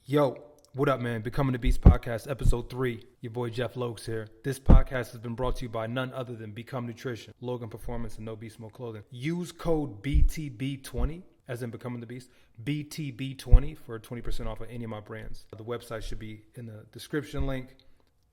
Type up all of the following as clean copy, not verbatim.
Yo, what up, man? Becoming the Beast Podcast, Episode 3. Your boy Jeff Lokes here. This podcast has been brought to you by none other than Become Nutrition, Logan Performance, and No Beast Mode Clothing. Use code BTB20, as in Becoming the Beast, BTB20 for 20% off of any of my brands. The website should be in the description link.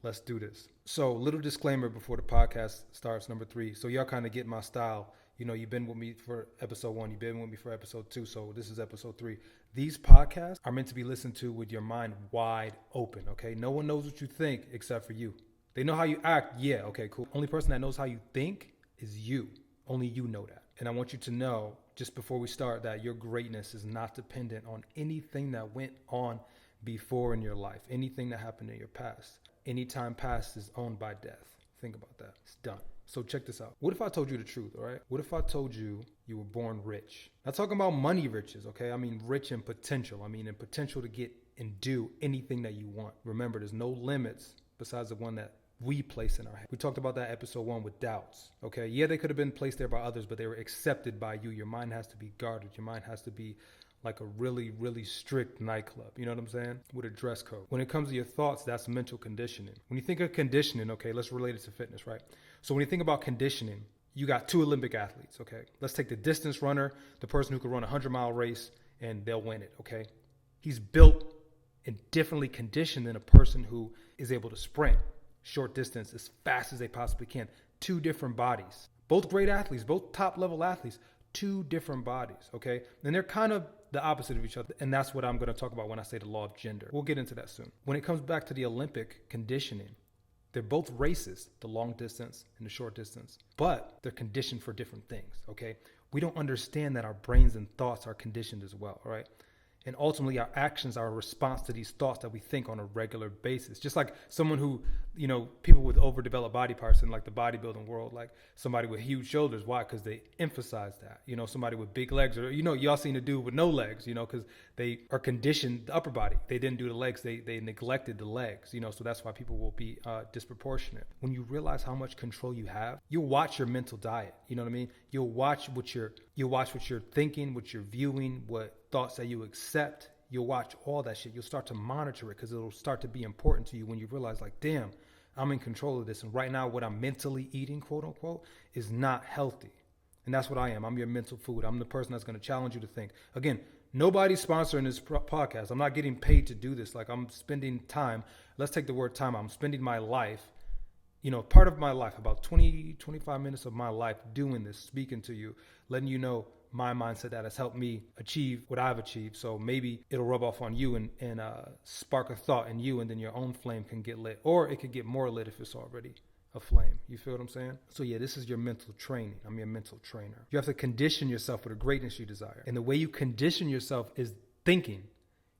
Let's do this. So, little disclaimer before the podcast starts, number 3. So, y'all kind of get my style. You know, you've been with me for episode 1. You've been with me for episode 2. So this is episode 3. These podcasts are meant to be listened to with your mind wide open, okay? No one knows what you think except for you. They know how you act. Yeah, okay, cool. Only person that knows how you think is you. Only you know that. And I want you to know, just before we start, that your greatness is not dependent on anything that went on before in your life, anything that happened in your past. Any time past is owned by death. Think about that. It's done. So check this out. What if I told you the truth, all right? What if I told you you were born rich? Not talking about money riches, okay? I mean rich in potential. I mean in potential to get and do anything that you want. Remember, there's no limits besides the one that we place in our head. We talked about that episode 1 with doubts, okay? Yeah, they could have been placed there by others, but they were accepted by you. Your mind has to be guarded. Your mind has to be like a really, really strict nightclub. You know what I'm saying? With a dress code. When it comes to your thoughts, that's mental conditioning. When you think of conditioning, okay, let's relate it to fitness, right? So when you think about conditioning, you got 2 Olympic athletes, okay? Let's take the distance runner, the person who can run a 100-mile race, and they'll win it, okay? He's built and differently conditioned than a person who is able to sprint short distance as fast as they possibly can. 2 different bodies. Both great athletes, both top-level athletes, 2 different bodies, okay? And they're kind of the opposite of each other. And that's what I'm going to talk about when I say the law of gender. We'll get into that soon. When it comes back to the Olympic conditioning, they're both races, the long distance and the short distance, but they're conditioned for different things, okay? We don't understand that our brains and thoughts are conditioned as well, all right? And ultimately, our actions are a response to these thoughts that we think on a regular basis. Just like someone who, you know, people with overdeveloped body parts in like the bodybuilding world, like somebody with huge shoulders. Why? Because they emphasize that. You know, somebody with big legs, or, you know, y'all seen a dude with no legs, you know, because they are conditioned the upper body. They didn't do the legs. They neglected the legs, you know, so that's why people will be disproportionate. When you realize how much control you have, you'll watch your mental diet. You know what I mean? You'll watch what you're thinking, what you're viewing, what thoughts that you accept. You'll watch all that shit. You'll start to monitor it because it'll start to be important to you when you realize, like, damn, I'm in control of this. And right now, what I'm mentally eating, quote unquote, is not healthy. And that's what I am. I'm your mental food. I'm the person that's going to challenge you to think. Again, nobody's sponsoring this podcast. I'm not getting paid to do this. Like, I'm spending time. Let's take the word time. I'm spending my life, you know, part of my life, about 20, 25 minutes of my life doing this, speaking to you, letting you know my mindset that has helped me achieve what I've achieved. So maybe it'll rub off on you and spark a thought in you, and then your own flame can get lit, or it could get more lit if it's already a flame. You feel what I'm saying? So yeah, this is your mental training. I'm your mental trainer. You have to condition yourself for the greatness you desire. And the way you condition yourself is thinking.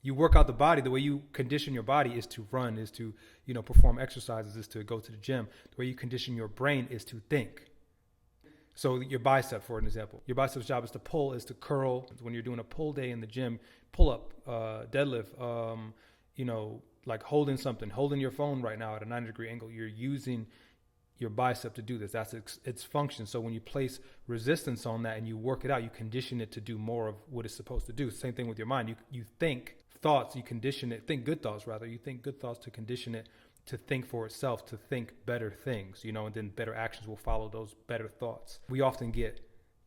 You work out the body. The way you condition your body is to run, is to, you know, perform exercises, is to go to the gym. The way you condition your brain is to think. So your bicep, for an example, your bicep's job is to pull, is to curl. When you're doing a pull day in the gym, pull up, deadlift, you know, like holding something, holding your phone right now at a 90-degree angle, you're using your bicep to do this. That's its function. So when you place resistance on that and you work it out, you condition it to do more of what it's supposed to do. Same thing with your mind. You think thoughts, you condition it, think good thoughts rather. You think good thoughts to condition it to think for itself, to think better things, you know, and then better actions will follow those better thoughts. We often get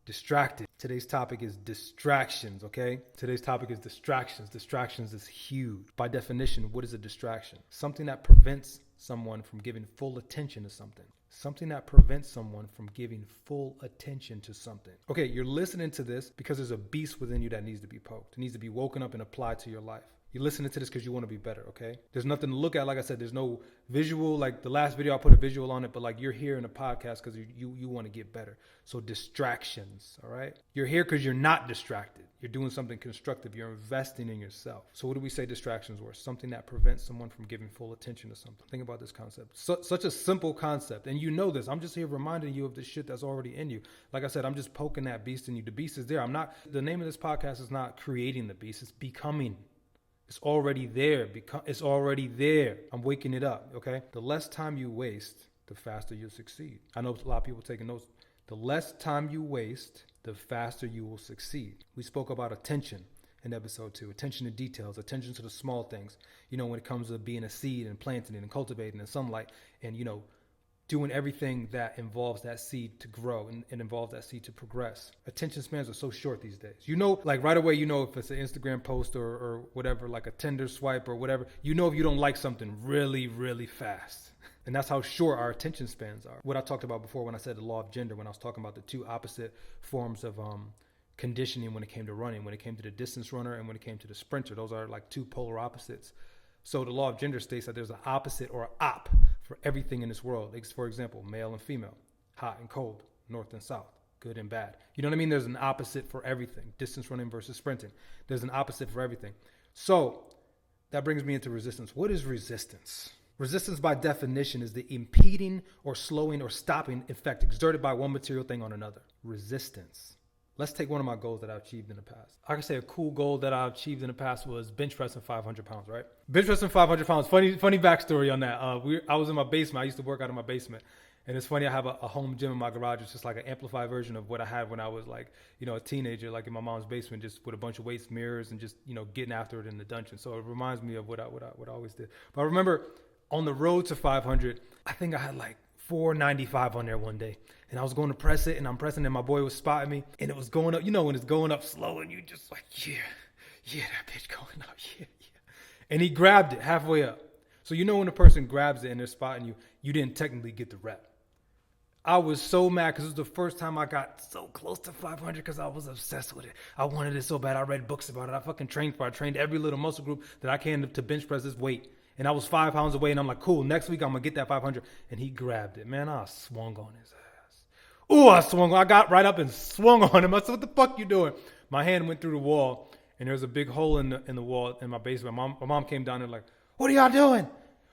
distracted. Today's topic is distractions, okay? Today's topic is distractions. Distractions is huge. By definition, what is a distraction? Something that prevents someone from giving full attention to something. Something that prevents someone from giving full attention to something. Okay, you're listening to this because there's a beast within you that needs to be poked. It needs to be woken up and applied to your life. You're listening to this because you want to be better, okay? There's nothing to look at. Like I said, there's no visual. Like the last video, I put a visual on it, but like you're here in a podcast because you want to get better. So distractions, all right? You're here because you're not distracted. You're doing something constructive. You're investing in yourself. So what do we say distractions were? Something that prevents someone from giving full attention to something. Think about this concept. Such a simple concept. And you know this. I'm just here reminding you of the shit that's already in you. Like I said, I'm just poking that beast in you. The beast is there. The name of this podcast is not creating the beast. It's becoming. It's already there. It's already there. I'm waking it up, okay? The less time you waste, the faster you'll succeed. I know a lot of people taking notes. The less time you waste, the faster you will succeed. We spoke about attention. in episode 2. Attention to details, attention to the small things. When it comes to being a seed and planting it and cultivating and sunlight and, doing everything that involves that seed to grow and involves that seed to progress. Attention spans are so short these days. Like right away, if it's an Instagram post or whatever, like a Tinder swipe or whatever, if you don't like something really, really fast. And that's how short our attention spans are. What I talked about before when I said the law of gender, when I was talking about the two opposite forms of conditioning when it came to running, when it came to the distance runner and when it came to the sprinter. Those are like two polar opposites. So the law of gender states that there's an opposite or op for everything in this world. For example, male and female, hot and cold, north and south, good and bad. You know what I mean? There's an opposite for everything. Distance running versus sprinting. There's an opposite for everything. So that brings me into resistance. What is resistance? Resistance by definition is the impeding or slowing or stopping effect exerted by one material thing on another. Resistance. Let's take one of my goals that I've achieved in the past. I can say a cool goal that I achieved in the past was bench pressing 500 pounds, right? Bench pressing 500 pounds. Funny backstory on that. I was in my basement. I used to work out of my basement. And it's funny, I have a home gym in my garage. It's just like an amplified version of what I had when I was like, a teenager, like in my mom's basement, just with a bunch of weights, mirrors, and just, getting after it in the dungeon. So it reminds me of what I always did. But I remember on the road to 500, I think I had like 495 on there one day. And I was going to press it, and I'm pressing it, and my boy was spotting me, and it was going up. When it's going up slow, and you just like, yeah, that bitch going up, yeah. And he grabbed it halfway up. So when a person grabs it and they're spotting you, you didn't technically get the rep. I was so mad because it was the first time I got so close to 500 because I was obsessed with it. I wanted it so bad. I read books about it. I fucking trained for it. I trained every little muscle group that I can to bench press this weight. And I was 5 pounds away, and I'm like, cool, next week I'm going to get that 500. And he grabbed it. Man, I swung on his ass. Ooh, I got right up and swung on him. I said, what the fuck you doing? My hand went through the wall, and there was a big hole in the wall in my basement. My mom came down there like, what are y'all doing?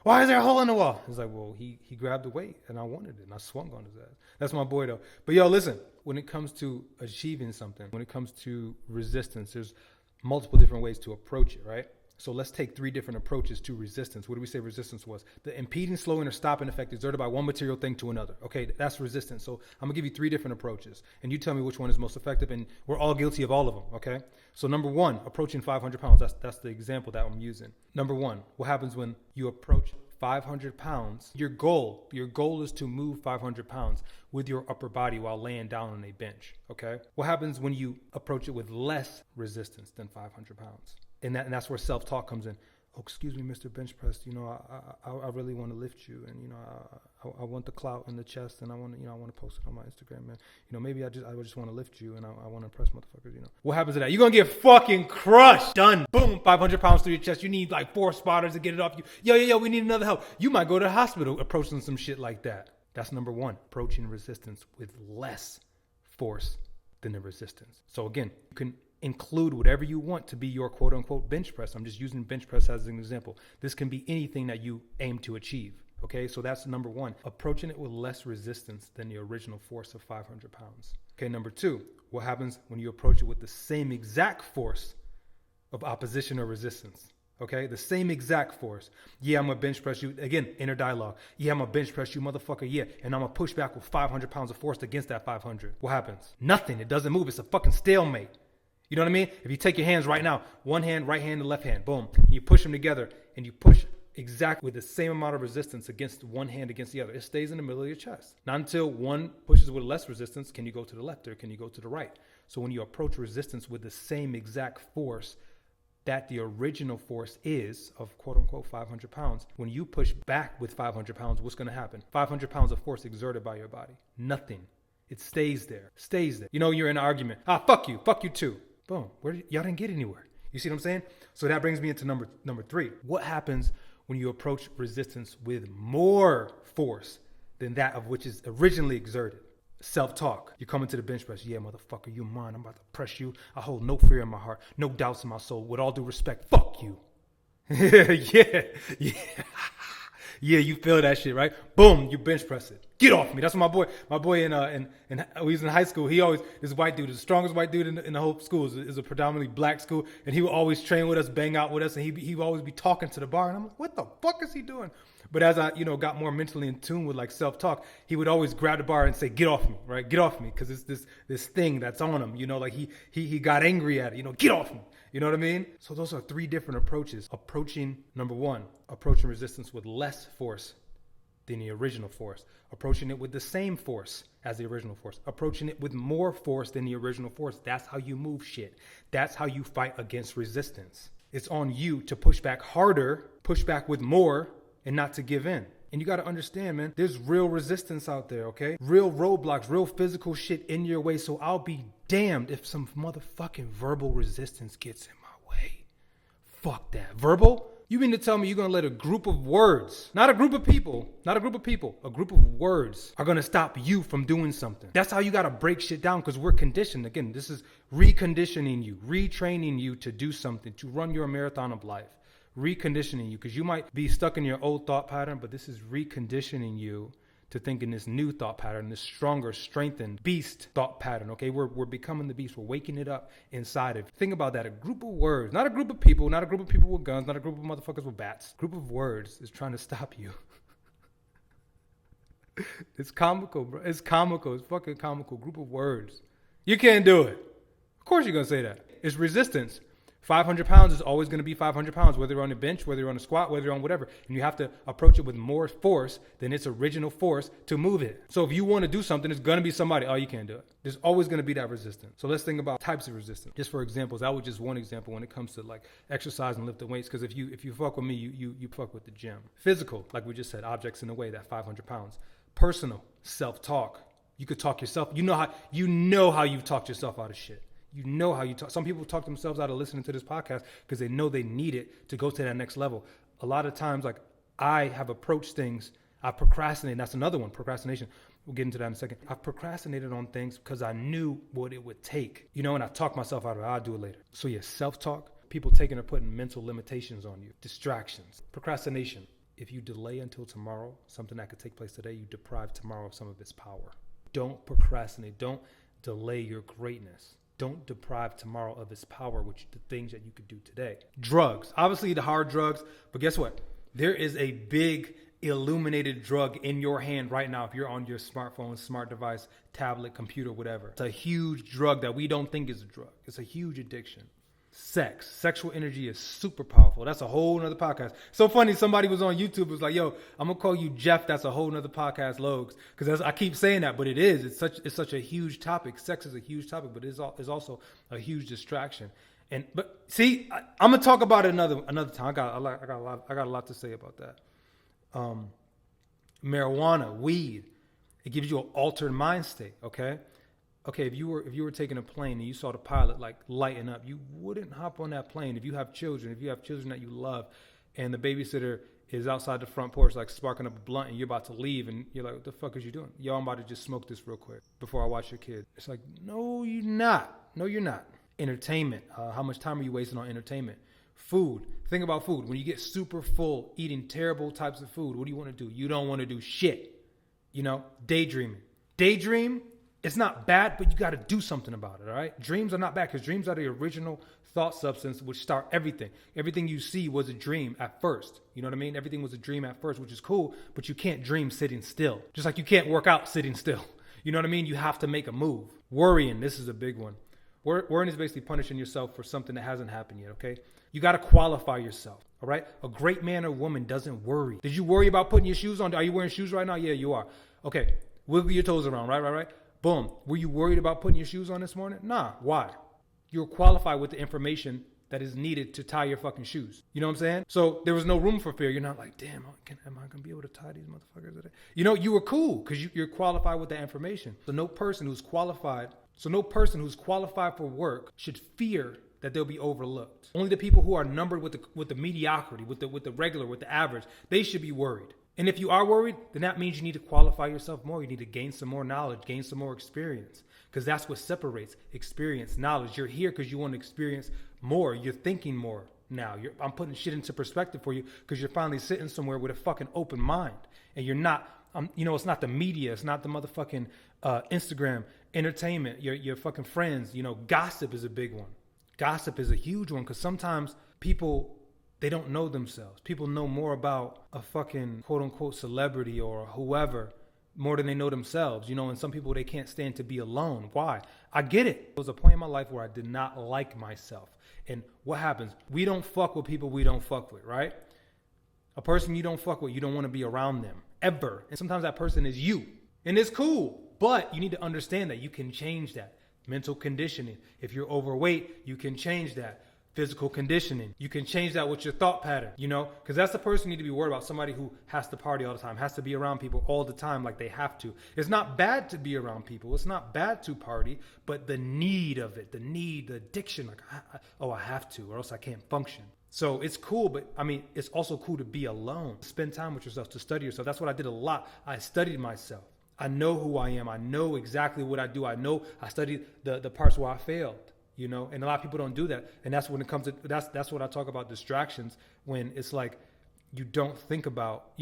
Why is there a hole in the wall? He's like, well, he grabbed the weight, and I wanted it, and I swung on his ass. That's my boy, though. But, listen, when it comes to achieving something, when it comes to resistance, there's multiple different ways to approach it, right? So let's take 3 different approaches to resistance. What do we say resistance was? The impeding, slowing, or stopping effect exerted by one material thing to another. Okay, that's resistance. So I'm going to give you 3 different approaches, and you tell me which one is most effective, and we're all guilty of all of them, okay? So number 1, approaching 500 pounds. That's the example that I'm using. Number 1, what happens when you approach 500 pounds? Your goal is to move 500 pounds with your upper body while laying down on a bench, okay? What happens when you approach it with less resistance than 500 pounds? And that's where self-talk comes in. Oh, excuse me, Mr. Bench Press. I really want to lift you, and I want the clout in the chest, and I want to post it on my Instagram, man. Maybe I just want to lift you, and I want to impress motherfuckers. What happens to that? You're gonna get fucking crushed. Done. Boom. 500 pounds through your chest. You need like 4 spotters to get it off you. Yo. We need another help. You might go to the hospital approaching some shit like that. That's number 1. Approaching resistance with less force than the resistance. So again, you can include whatever you want to be your quote unquote bench press. I'm just using bench press as an example. This can be anything that you aim to achieve. Okay, so that's number 1, approaching it with less resistance than the original force of 500 pounds. Okay, number 2, what happens when you approach it with the same exact force of opposition or resistance? Okay, the same exact force. Yeah, I'm gonna bench press you. Again, inner dialogue. Yeah, I'm gonna bench press you, motherfucker. Yeah, and I'm gonna push back with 500 pounds of force against that 500. What happens? Nothing. It doesn't move. It's a fucking stalemate. You know what I mean? If you take your hands right now, one hand, right hand, and left hand, boom, and you push them together, and you push exactly with the same amount of resistance against one hand against the other, it stays in the middle of your chest. Not until one pushes with less resistance can you go to the left or can you go to the right. So when you approach resistance with the same exact force that the original force is of quote unquote 500 pounds, when you push back with 500 pounds, what's going to happen? 500 pounds of force exerted by your body. Nothing. It stays there. You're in an argument. Fuck you too. Boom. Y'all didn't get anywhere. You see what I'm saying? So that brings me into number 3. What happens when you approach resistance with more force than that of which is originally exerted? Self-talk. You're coming to the bench press. Yeah, motherfucker, you mine. I'm about to press you. I hold no fear in my heart, no doubts in my soul. With all due respect, fuck you. Yeah. Yeah, you feel that shit, right? Boom, you bench press it. Get off me. That's what my boy in he was in high school. He always, this white dude, the strongest white dude in the whole school is a predominantly black school. And he would always train with us, bang out with us. And he would always be talking to the bar. And I'm like, what the fuck is he doing? But as I, got more mentally in tune with like self-talk, he would always grab the bar and say, get off me, right? Get off me. Cause it's this thing that's on him, like he got angry at it, get off me. You know what I mean? So those are 3 different approaches. Number 1, approaching resistance with less force than the original force. Approaching it with the same force as the original force. Approaching it with more force than the original force. That's how you move shit. That's how you fight against resistance. It's on you to push back harder, push back with more, and not to give in. And you got to understand, man, there's real resistance out there, okay? Real roadblocks, real physical shit in your way. So I'll be damned if some motherfucking verbal resistance gets in my way. Fuck that. Verbal? You mean to tell me you're going to let a group of words, not a group of people, a group of words are going to stop you from doing something? That's how you got to break shit down, because we're conditioned. Again, this is reconditioning you, retraining you to do something, to run your marathon of life. Reconditioning you, because you might be stuck in your old thought pattern, but this is reconditioning you to think in this new thought pattern, this stronger, strengthened beast thought pattern. Okay, we're becoming the beast. We're waking it up inside of you. Think about that. A group of words, not a group of people, not a group of people with guns, not a group of motherfuckers with bats. A group of words is trying to stop you. It's comical, bro. It's comical. It's fucking comical. Group of words. You can't do it. Of course you're gonna say that. It's resistance. 500 pounds is always going to be 500 pounds, whether you're on a bench, whether you're on a squat, whether you're on whatever. And you have to approach it with more force than its original force to move it. So if you want to do something, it's going to be somebody, oh, you can't do it. There's always going to be that resistance. So let's think about types of resistance. Just for examples, that was just one example when it comes to like exercise and lifting weights. Because if you fuck with me, you fuck with the gym. Physical, like we just said, objects in the way, that 500 pounds. Personal, self-talk. You could talk yourself. You know how you've talked yourself out of shit. You know how you talk. Some people talk themselves out of listening to this podcast because they know they need it to go to that next level. A lot of times, like, I have approached things. I procrastinate. That's another one, procrastination. We'll get into that in a second. I procrastinated on things because I knew what it would take. You know, and I talked myself out of it. I'll do it later. So yeah, self-talk. People taking or putting mental limitations on you. Distractions. Procrastination. If you delay until tomorrow, something that could take place today, you deprive tomorrow of some of its power. Don't procrastinate. Don't delay your greatness. Don't deprive tomorrow of its power, which the things that you could do today. Drugs. Obviously the hard drugs, but guess what? There is a big illuminated drug in your hand right now if you're on your smartphone, smart device, tablet, computer, whatever. It's a huge drug that we don't think is a drug. It's a huge addiction. Sex. Sexual energy is super powerful. That's a whole nother podcast. So funny, somebody was on YouTube, was like, yo, I'm gonna call you Jeff. That's a whole nother podcast, Logs. Because I keep saying that, but it is. It's such a huge topic. Sex is a huge topic, but it's also a huge distraction. But see, I'm gonna talk about it another time. I got a lot to say about that. Marijuana, weed, it gives you an altered mind state. Okay, if you were taking a plane and you saw the pilot like lighten up, you wouldn't hop on that plane. If you have children that you love, and the babysitter is outside the front porch like sparking up a blunt and you're about to leave and you're like, what the fuck is you doing? Yo, I'm about to just smoke this real quick before I watch your kid. It's like, no, you're not. No, you're not. Entertainment. How much time are you wasting on entertainment? Food. Think about food. When you get super full eating terrible types of food, what do you want to do? You don't want to do shit. You know, daydreaming. Daydream. It's not bad, but you got to do something about it, all right? Dreams are not bad because dreams are the original thought substance which start everything. Everything you see was a dream at first. You know what I mean? Everything was a dream at first, which is cool, but you can't dream sitting still. Just like you can't work out sitting still. You know what I mean? You have to make a move. Worrying, this is a big one. Worrying is basically punishing yourself for something that hasn't happened yet, okay? You got to qualify yourself, all right? A great man or woman doesn't worry. Did you worry about putting your shoes on? Are you wearing shoes right now? Yeah, you are. Okay, wiggle your toes around, right? Boom. Were you worried about putting your shoes on this morning? Nah. Why? You're qualified with the information that is needed to tie your fucking shoes. You know what I'm saying? So there was no room for fear. You're not like, damn, am I going to be able to tie these motherfuckers today? You know, you were cool because you're qualified with that information. So no person who's qualified for work should fear that they'll be overlooked. Only the people who are numbered with the mediocrity, with the regular, with the average, they should be worried. And if you are worried, then that means you need to qualify yourself more. You need to gain some more knowledge, gain some more experience, because that's what separates experience, knowledge. You're here because you want to experience more. You're thinking more now. I'm putting shit into perspective for you because you're finally sitting somewhere with a fucking open mind. And you're not, it's not the media. It's not the motherfucking Instagram, entertainment, your fucking friends. You know, gossip is a big one. Gossip is a huge one because sometimes people, they don't know themselves. People know more about a fucking quote unquote celebrity or whoever more than they know themselves, and some people, they can't stand to be alone. Why? I get it. There was a point in my life where I did not like myself. And what happens? We don't fuck with people we don't fuck with, right? A person you don't fuck with, you don't want to be around them ever. And sometimes that person is you. And it's cool. But you need to understand that you can change that. Mental conditioning. If you're overweight, you can change that. Physical conditioning. You can change that with your thought pattern, because that's the person you need to be worried about. Somebody who has to party all the time, has to be around people all the time like they have to. It's not bad to be around people. It's not bad to party, but the need of it, the addiction, like, I have to, or else I can't function. So it's cool, but it's also cool to be alone, spend time with yourself, to study yourself. That's what I did a lot. I studied myself. I know who I am. I know exactly what I do. I studied the parts where I failed. And a lot of people don't do that. And that's when it comes to, that's what I talk about distractions, when it's like, you don't think about,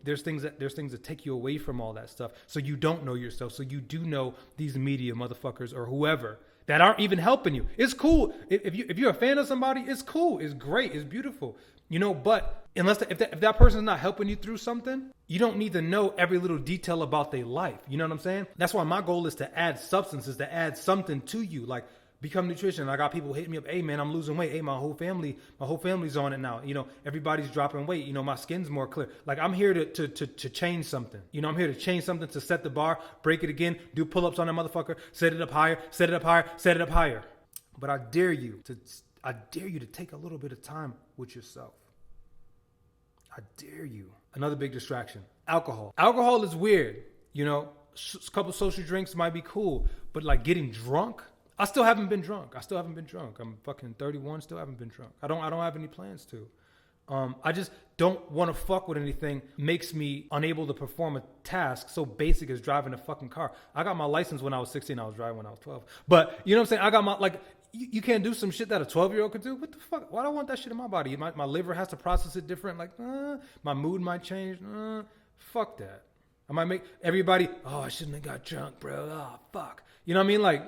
there's things that take you away from all that stuff. So you don't know yourself. So you do know these media motherfuckers or whoever that aren't even helping you. It's cool. If you're a fan of somebody, it's cool. It's great. It's beautiful. But if that person's not helping you through something, you don't need to know every little detail about their life. You know what I'm saying? That's why my goal is to add substances, to add something to you. Like, Become Nutrition. I got people hitting me up. Hey man, I'm losing weight. Hey, my whole family's on it now. Everybody's dropping weight. My skin's more clear. Like, I'm here to change something. I'm here to change something, to set the bar, break it again, do pull-ups on that motherfucker, set it up higher, set it up higher, set it up higher. But I dare you to take a little bit of time with yourself. I dare you. Another big distraction, alcohol. Alcohol is weird. A couple social drinks might be cool, but like getting drunk, I still haven't been drunk. I'm fucking 31, still haven't been drunk. I don't have any plans to. I just don't want to fuck with anything. Makes me unable to perform a task so basic as driving a fucking car. I got my license when I was 16. I was driving when I was 12. But you know what I'm saying? I got my, you can't do some shit that a 12-year-old could do. What the fuck? Why do I want that shit in my body? My liver has to process it different. Like, my mood might change. Fuck that. I might make everybody, I shouldn't have got drunk, bro. Oh, fuck. You know what I mean? Like,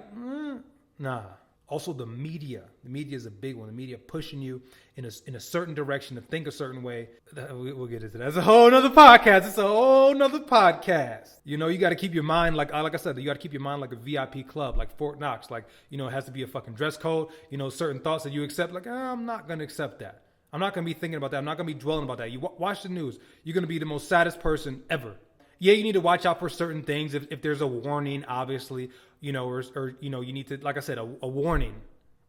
nah. Also, the media. The media is a big one. The media pushing you in a certain direction to think a certain way. We'll get into that. It's a whole nother podcast. You got to keep your mind, like I said, you got to keep your mind like a VIP club, like Fort Knox. Like, it has to be a fucking dress code. Certain thoughts that you accept. Like, I'm not going to accept that. I'm not going to be thinking about that. I'm not going to be dwelling about that. You watch the news. You're going to be the most saddest person ever. Yeah, you need to watch out for certain things. If there's a warning, obviously, or you need to, like I said, a warning.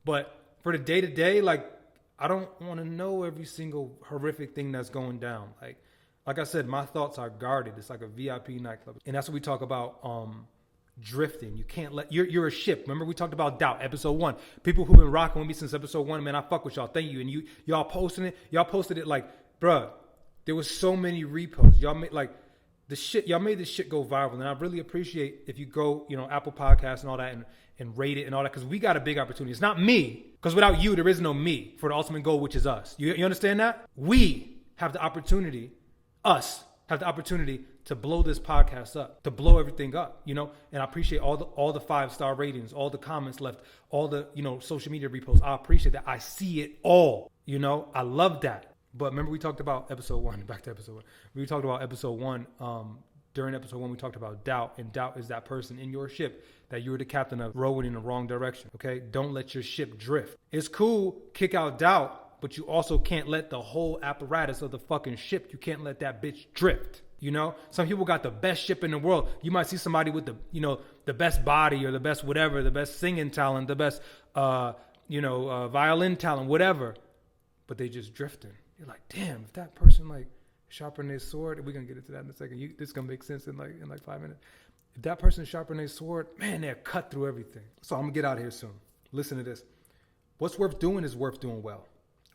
But for the day to day, like, I don't want to know every single horrific thing that's going down. Like I said, my thoughts are guarded. It's like a VIP nightclub. And that's what we talk about, drifting. You can't you're a ship. Remember we talked about doubt, episode 1. People who've been rocking with me since episode 1, man, I fuck with y'all. Thank you. And y'all posted it like, bruh, there was so many reposts. Y'all made y'all made this shit go viral, and I really appreciate if you go, Apple Podcasts and all that, and rate it and all that, because we got a big opportunity. It's not me, because without you, there is no me for the ultimate goal, which is us. You understand that? We have the opportunity, to blow this podcast up, to blow everything up, and I appreciate all the 5-star ratings, all the comments left, all the, social media reposts. I appreciate that. I see it all, I love that. But remember we talked about episode 1, back to episode 1. We talked about episode 1, during episode 1, we talked about doubt, and doubt is that person in your ship that you're the captain of, rowing in the wrong direction, okay? Don't let your ship drift. It's cool, kick out doubt, but you also can't let the whole apparatus of the fucking ship, you can't let that bitch drift, Some people got the best ship in the world. You might see somebody with the best body or the best whatever, the best singing talent, the best, violin talent, whatever, but they just drifting. You're like, damn, if that person sharpen their sword, we're gonna get into that in a second. This is gonna make sense in 5 minutes. If that person sharpen their sword, man, they're cut through everything. So I'm gonna get out of here soon. Listen to this. What's worth doing is worth doing well.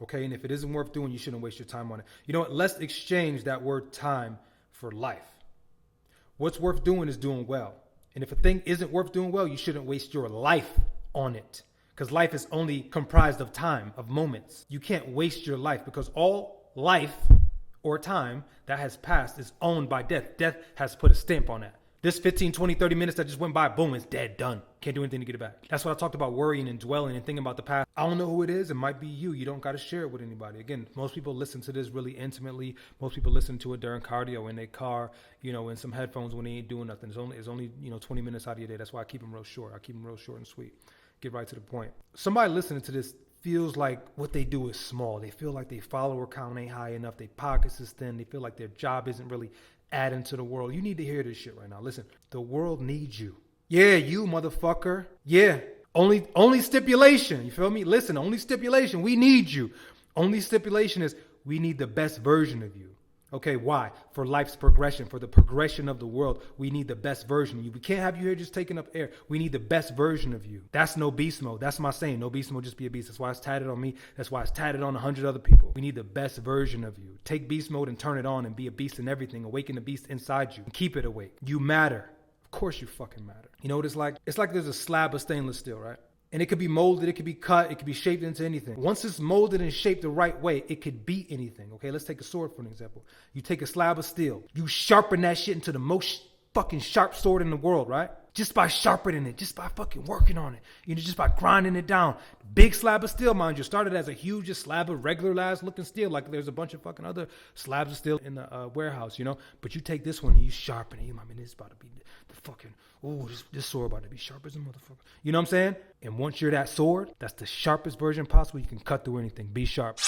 Okay? And if it isn't worth doing, you shouldn't waste your time on it. You know what? Let's exchange that word time for life. What's worth doing is doing well. And if a thing isn't worth doing well, you shouldn't waste your life on it. Because life is only comprised of time, of moments. You can't waste your life, because all life or time that has passed is owned by death. Death has put a stamp on that. This 15, 20, 30 minutes that just went by, boom, it's dead, done. Can't do anything to get it back. That's what I talked about, worrying and dwelling and thinking about the past. I don't know who it is. It might be you. You don't got to share it with anybody. Again, most people listen to this really intimately. Most people listen to it during cardio in their car, in some headphones when they ain't doing nothing. It's only 20 minutes out of your day. That's why I keep them real short. I keep them real short and sweet. Get right to the point. Somebody listening to this feels like what they do is small. They feel like their follower count ain't high enough. Their pockets is thin. They feel like their job isn't really adding to the world. You need to hear this shit right now. Listen, the world needs you. Yeah, you motherfucker. Yeah. Only stipulation. You feel me? Listen, only stipulation. We need you. Only stipulation is we need the best version of you. Okay, why? For life's progression, for the progression of the world, we need the best version of you. We can't have you here just taking up air. We need the best version of you. That's no beast mode. That's my saying. No beast mode, just be a beast. That's why it's tatted on me. That's why it's tatted on 100 other people. We need the best version of you. Take beast mode and turn it on and be a beast in everything. Awaken the beast inside you and keep it awake. You matter. Of course you fucking matter. You know what it's like? It's like there's a slab of stainless steel, right? And it could be molded, it could be cut, it could be shaped into anything. Once it's molded and shaped the right way, it could be anything. Okay, let's take a sword for an example. You take a slab of steel, you sharpen that shit into the most fucking sharp sword in the world, right? Just by sharpening it, just by fucking working on it, just by grinding it down. Big slab of steel, mind you, started as a huge slab of regular ass looking steel, like there's a bunch of fucking other slabs of steel in the warehouse, But you take this one and you sharpen it. I mean, it's about to be the fucking, this sword about to be sharp as a motherfucker. You know what I'm saying? And once you're that sword, that's the sharpest version possible. You can cut through anything. Be sharp.